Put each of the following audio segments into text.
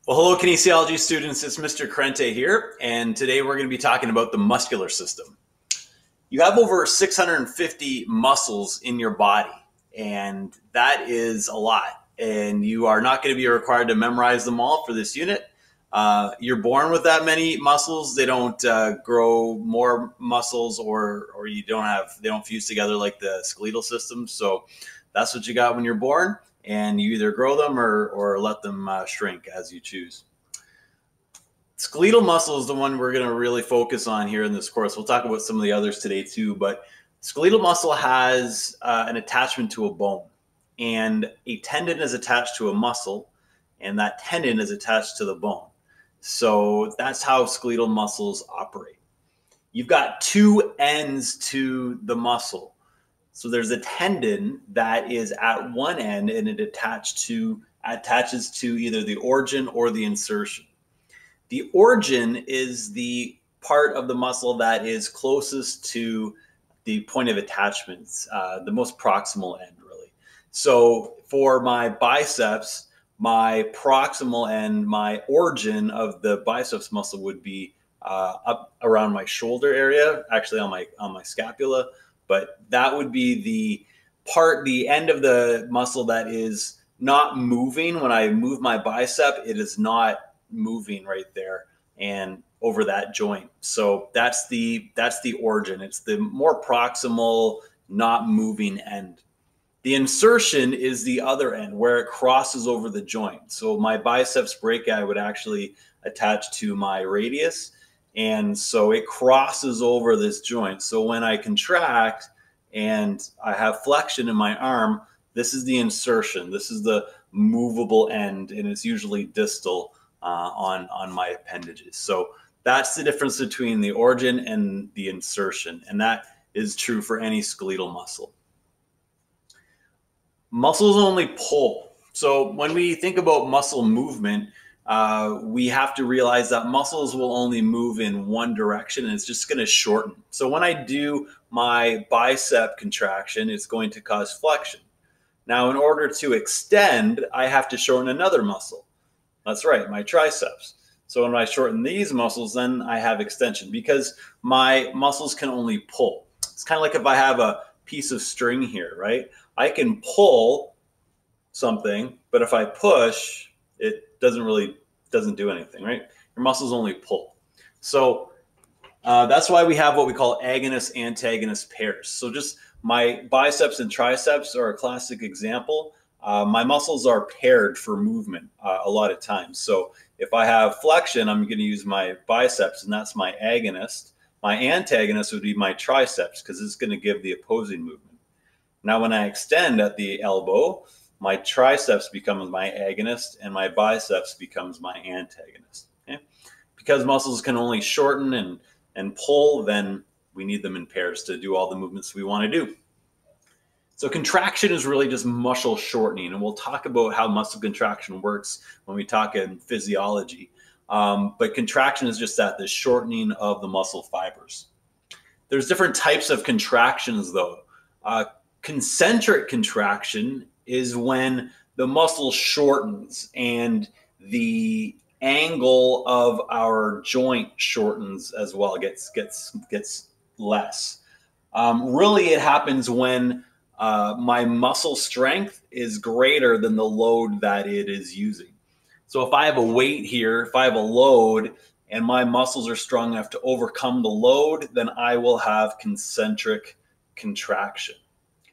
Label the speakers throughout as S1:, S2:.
S1: Well, hello, kinesiology students. It's Mr. Krente here, and today we're going to be talking about the muscular system. You have over 650 muscles in your body, and that is a lot. And you are not going to be required to memorize them all for this unit. You're born with that many muscles. They don't grow more muscles, or they don't fuse together like the skeletal system. So that's what you got when you're born, and you either grow them or let them shrink as you choose. Skeletal muscle is the one we're going to really focus on here in this course. We'll talk about some of the others today too, but skeletal muscle has an attachment to a bone, and a tendon is attached to a muscle, and that tendon is attached to the bone. So that's how skeletal muscles operate. You've got two ends to the muscle. So there's a tendon that is at one end, and it attaches to either the origin or the insertion. The origin is the part of the muscle that is closest to the point of attachments, the most proximal end, really. So for my biceps, my proximal end, my origin of the biceps muscle would be up around my shoulder area, actually on my scapula. But that would be the end of the muscle that is not moving. When I move my bicep, it is not moving right there and over that joint. So that's the origin. It's the more proximal, not moving end. The insertion is the other end where it crosses over the joint. So my biceps brachii would actually attach to my radius, and so it crosses over this joint. So when I contract and I have flexion in my arm, this is the insertion. This is the movable end, and it's usually distal on my appendages. So that's the difference between the origin and the insertion, and that is true for any skeletal muscle. Muscles only pull. So when we think about muscle movement, we have to realize that muscles will only move in one direction, and it's just going to shorten. So when I do my bicep contraction, it's going to cause flexion. Now, in order to extend, I have to shorten another muscle. That's right, my triceps. So when I shorten these muscles, then I have extension because my muscles can only pull. It's kind of like if I have a piece of string here, right? I can pull something, but if I push, it doesn't do anything, right? Your muscles only pull. So that's why we have what we call agonist-antagonist pairs. So just my biceps and triceps are a classic example. My muscles are paired for movement a lot of times. So if I have flexion, I'm going to use my biceps, and that's my agonist. My antagonist would be my triceps because it's going to give the opposing movement. Now, when I extend at the elbow, my triceps becomes my agonist and my biceps becomes my antagonist. Okay? Because muscles can only shorten and pull, then we need them in pairs to do all the movements we want to do. So contraction is really just muscle shortening, and we'll talk about how muscle contraction works when we talk in physiology. But contraction is just the shortening of the muscle fibers. There's different types of contractions, though. Concentric contraction is when the muscle shortens and the angle of our joint shortens as well, gets less. Really, it happens when my muscle strength is greater than the load that it is using. So if I have a weight here, if I have a load and my muscles are strong enough to overcome the load, then I will have concentric contraction.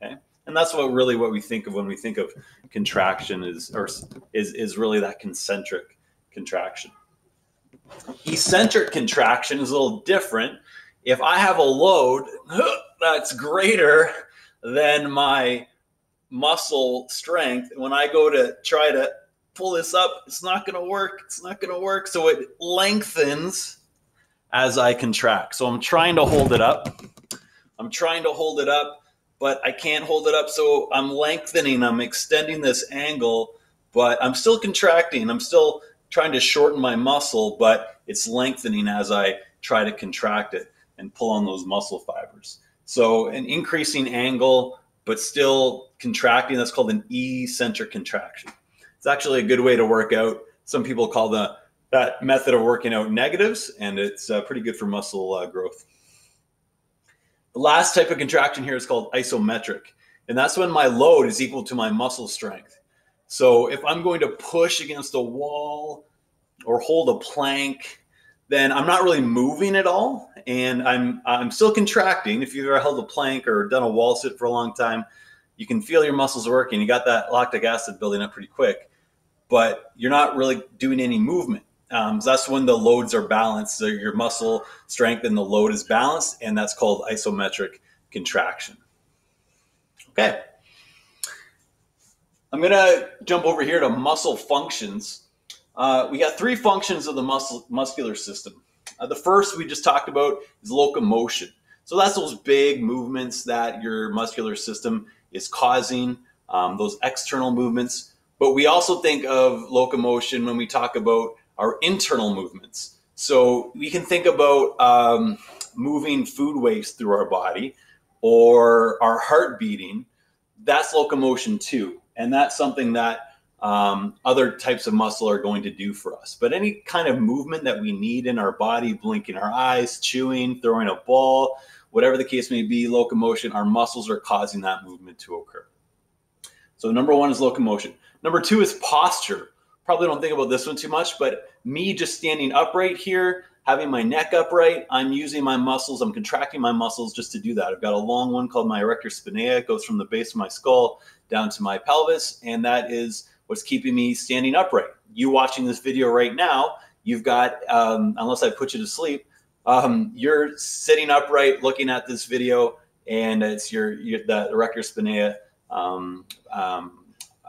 S1: Okay, and that's what we think of when we think of contraction is really that concentric contraction. Eccentric contraction is a little different. If I have a load that's greater than my muscle strength, when I go to try to pull this up, it's not going to work. It's not going to work. So it lengthens as I contract. So I'm trying to hold it up. But I can't hold it up, so I'm lengthening, I'm extending this angle, but I'm still contracting. I'm still trying to shorten my muscle, but it's lengthening as I try to contract it and pull on those muscle fibers. So an increasing angle, but still contracting, that's called an eccentric contraction. It's actually a good way to work out Some people call that method of working out negatives, and it's pretty good for muscle growth. The last type of contraction here is called isometric, and that's when my load is equal to my muscle strength. So if I'm going to push against a wall or hold a plank, then I'm not really moving at all, and I'm still contracting. If you've ever held a plank or done a wall sit for a long time, you can feel your muscles working. You got that lactic acid building up pretty quick, but you're not really doing any movement. So that's when the loads are balanced. So your muscle strength and the load is balanced, and that's called isometric contraction. Okay. I'm going to jump over here to muscle functions. We got three functions of the muscular system. The first we just talked about is locomotion. So that's those big movements that your muscular system is causing, those external movements. But we also think of locomotion when we talk about our internal movements. So we can think about moving food waste through our body or our heart beating. That's locomotion too. And that's something that other types of muscle are going to do for us. But any kind of movement that we need in our body, blinking our eyes, chewing, throwing a ball, whatever the case may be, locomotion, our muscles are causing that movement to occur. So number one is locomotion. Number two is posture. Probably don't think about this one too much, but me just standing upright here, having my neck upright, I'm using my muscles, I'm contracting my muscles just to do that. I've got a long one called my erector spinae. It goes from the base of my skull down to my pelvis, and that is what's keeping me standing upright. You watching this video right now, you've got, unless I put you to sleep, you're sitting upright looking at this video, and it's the erector spinae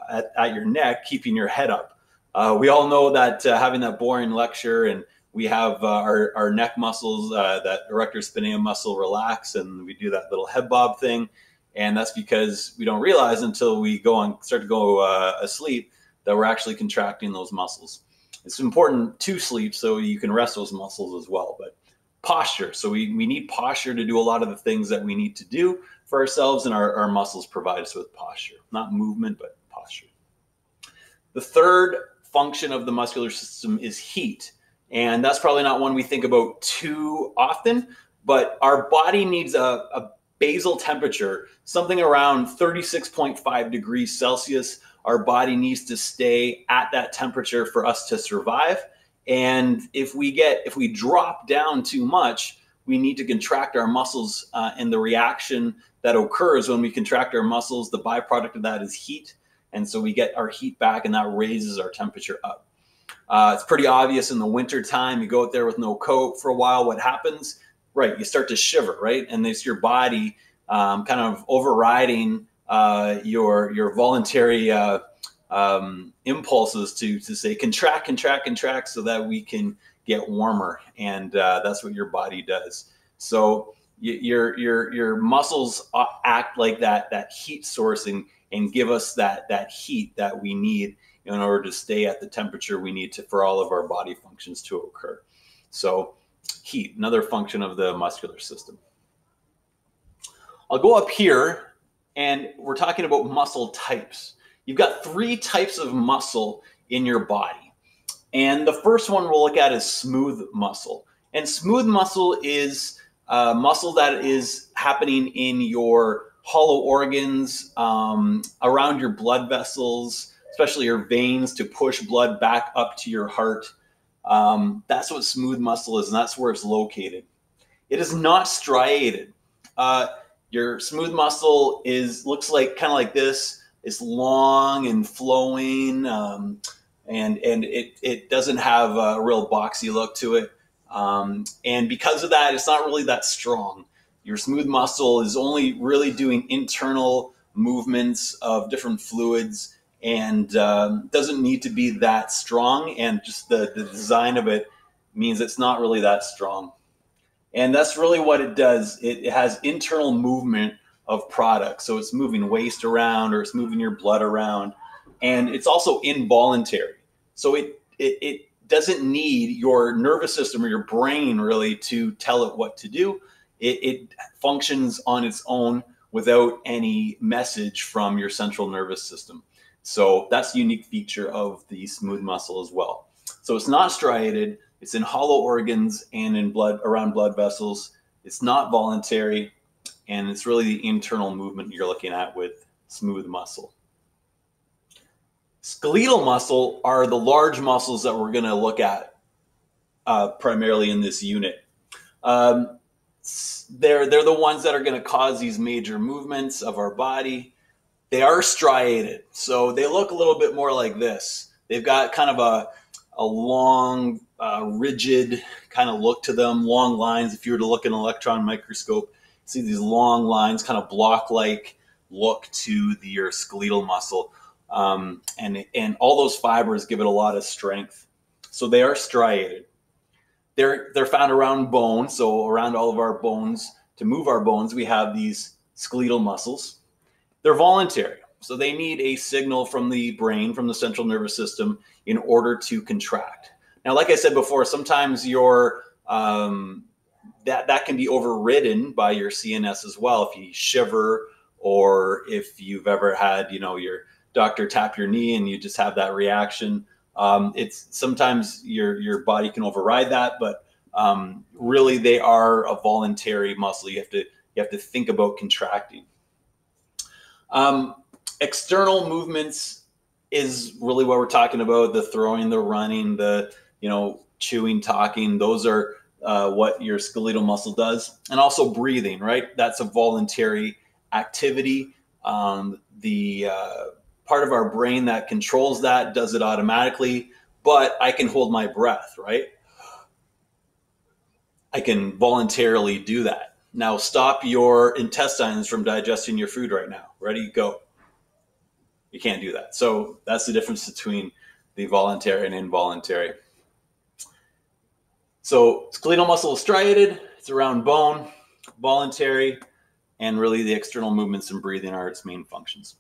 S1: at your neck, keeping your head up. We all know that having that boring lecture, and we have our neck muscles, that erector spinae muscle relax, and we do that little head bob thing. And that's because we don't realize until we start to go asleep that we're actually contracting those muscles. It's important to sleep so you can rest those muscles as well. But posture, so we need posture to do a lot of the things that we need to do for ourselves, and our muscles provide us with posture. Not movement, but posture. The third function of the muscular system is heat. And that's probably not one we think about too often, but our body needs a basal temperature, something around 36.5 degrees Celsius. Our body needs to stay at that temperature for us to survive. And if we drop down too much, we need to contract our muscles, and the reaction that occurs when we contract our muscles, the byproduct of that is heat. And so we get our heat back, and that raises our temperature up. It's pretty obvious in the winter time. You go out there with no coat for a while, what happens? Right, you start to shiver, right? And it's your body kind of overriding your voluntary impulses to say contract, contract, contract, so that we can get warmer. And that's what your body does. So your muscles act like that heat source and give us that heat that we need in order to stay at the temperature we need for all of our body functions to occur. So heat, another function of the muscular system. I'll go up here, and we're talking about muscle types. You've got three types of muscle in your body. And the first one we'll look at is smooth muscle. And smooth muscle is muscle that is happening in your hollow organs, around your blood vessels, especially your veins, to push blood back up to your heart. That's what smooth muscle is, and that's where it's located. It is not striated. Your smooth muscle looks like kind of like this. It's long and flowing, and it doesn't have a real boxy look to it. And because of that, it's not really that strong. Your smooth muscle is only really doing internal movements of different fluids, and doesn't need to be that strong. And just the design of it means it's not really that strong. And that's really what it does. It has internal movement of products. So it's moving waste around, or it's moving your blood around. And it's also involuntary. So it doesn't need your nervous system or your brain really to tell it what to do. It functions on its own without any message from your central nervous system. So that's a unique feature of the smooth muscle as well. So it's not striated. It's in hollow organs and in blood, around blood vessels. It's not voluntary, and it's really the internal movement you're looking at with smooth muscle. Skeletal muscle are the large muscles that we're going to look at primarily in this unit. They're the ones that are going to cause these major movements of our body. They are striated, so they look a little bit more like this. They've got kind of a long, rigid kind of look to them, long lines. If you were to look in an electron microscope, see these long lines, kind of block-like look to your skeletal muscle. And all those fibers give it a lot of strength. So they are striated. They're found around bone, so around all of our bones. To move our bones, we have these skeletal muscles. They're voluntary, so they need a signal from the brain, from the central nervous system, in order to contract. Now, like I said before, sometimes that can be overridden by your CNS as well. If you shiver, or if you've ever had, your doctor tap your knee and you just have that reaction. It's sometimes your body can override that, but really they are a voluntary muscle. You have to think about contracting. External movements is really what we're talking about: the throwing, the running, the chewing, talking. Those are what your skeletal muscle does, and also breathing. Right, that's a voluntary activity. The part of our brain that controls that does it automatically, but I can hold my breath, right? I can voluntarily do that. Now stop your intestines from digesting your food right now. Ready, go. You can't do that. So that's the difference between the voluntary and involuntary. So skeletal muscle is striated, it's around bone, voluntary, and really the external movements and breathing are its main functions.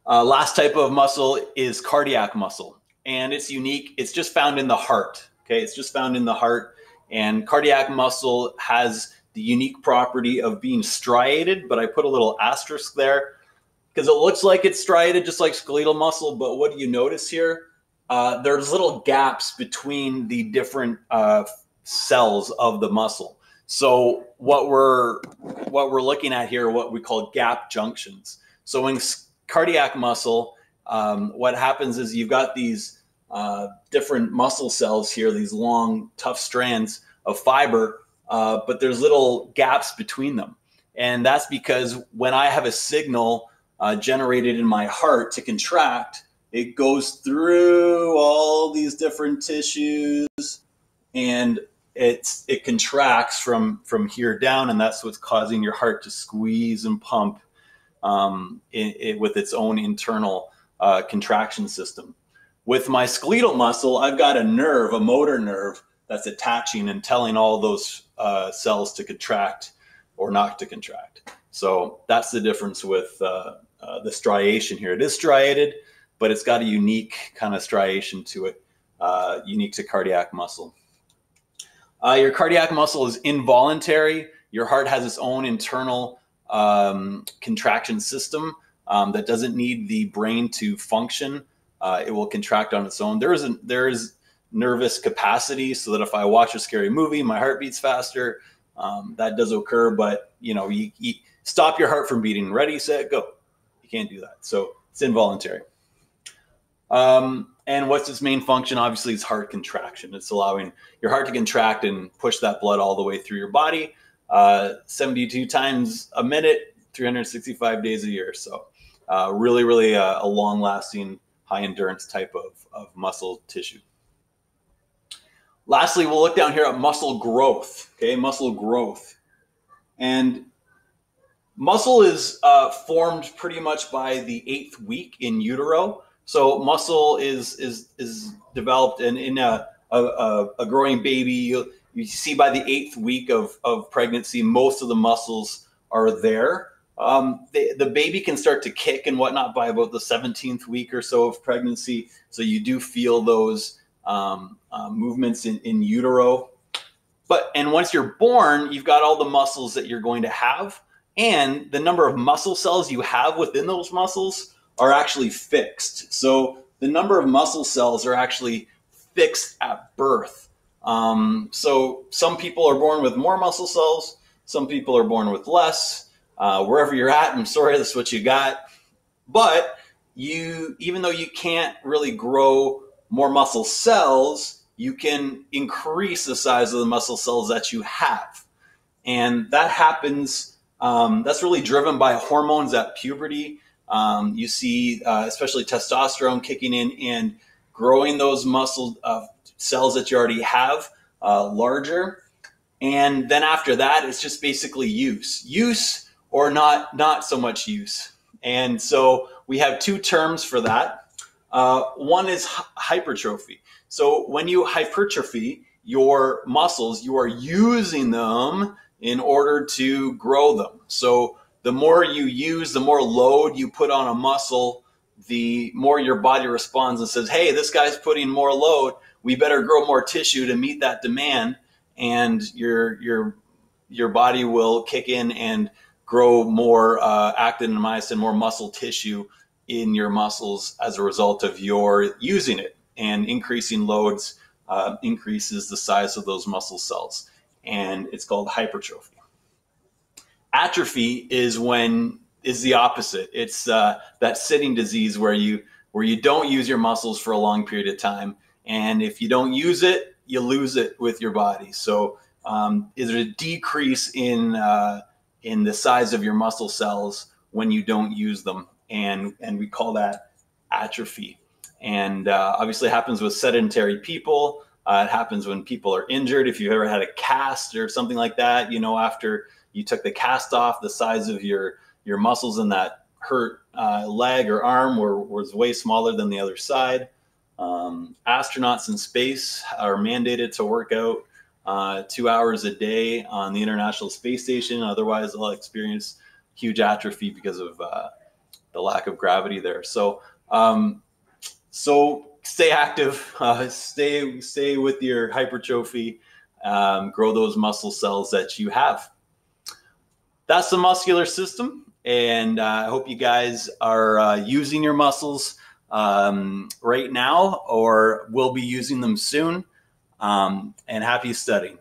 S1: Last type of muscle is cardiac muscle, and it's unique. It's just found in the heart. Okay, it's just found in the heart, and cardiac muscle has the unique property of being striated, but I put a little asterisk there because it looks like it's striated just like skeletal muscle, but what do you notice here? There's little gaps between the different cells of the muscle. So what we're looking at here are what we call gap junctions. So in cardiac muscle, what happens is you've got these different muscle cells here, these long, tough strands of fiber, but there's little gaps between them. And that's because when I have a signal generated in my heart to contract, it goes through all these different tissues and it contracts from here down, and that's what's causing your heart to squeeze and pump with its own internal contraction system. With my skeletal muscle, I've got a nerve, a motor nerve, that's attaching and telling all those cells to contract or not to contract. So that's the difference with the striation here. It is striated, but it's got a unique kind of striation to it, unique to cardiac muscle. Your cardiac muscle is involuntary. Your heart has its own internal contraction system that doesn't need the brain to function. It will contract on its own. There is nervous capacity, so that if I watch a scary movie, my heart beats faster. That does occur, but you stop your heart from beating. Ready, set, go. You can't do that. So it's involuntary. And what's its main function? Obviously, it's heart contraction. It's allowing your heart to contract and push that blood all the way through your body, 72 times a minute, 365 days a year. So really a long-lasting, high-endurance type of muscle tissue. Lastly, we'll look down here at muscle growth. Okay, muscle growth. And muscle is formed pretty much by the 8th week in utero. So muscle is developed in a growing baby. You see by the 8th week of pregnancy, most of the muscles are there. The baby can start to kick and whatnot by about the 17th week or so of pregnancy. So you do feel those movements in utero. And once you're born, you've got all the muscles that you're going to have, and the number of muscle cells you have within those muscles are actually fixed. So the number of muscle cells are actually fixed at birth. So some people are born with more muscle cells. Some people are born with less. Wherever you're at, I'm sorry, that's what you got. But even though you can't really grow more muscle cells, you can increase the size of the muscle cells that you have. And that happens, that's really driven by hormones at puberty. You see, especially testosterone kicking in and growing those muscle cells that you already have larger. And then after that, it's just basically use or not so much use. And so we have two terms for that. One is hypertrophy. So when you hypertrophy your muscles, you are using them in order to grow them. So the more you use, the more load you put on a muscle, the more your body responds and says, hey, this guy's putting more load. We better grow more tissue to meet that demand. And your body will kick in and grow more actin and myosin, more muscle tissue in your muscles as a result of your using it. And increasing loads increases the size of those muscle cells. And it's called hypertrophy. Atrophy is the opposite. It's that sitting disease where you don't use your muscles for a long period of time. And if you don't use it, you lose it with your body. So is there a decrease in the size of your muscle cells when you don't use them? And we call that atrophy. And obviously it happens with sedentary people. It happens when people are injured. If you've ever had a cast or something like that, after you took the cast off, the size of your muscles in that hurt leg or arm was way smaller than the other side. Astronauts in space are mandated to work out 2 hours a day on the International Space Station. Otherwise, they'll experience huge atrophy because of the lack of gravity there. So stay active, stay with your hypertrophy, grow those muscle cells that you have. That's the muscular system. And I hope you guys are using your muscles right now or will be using them soon. And happy studying.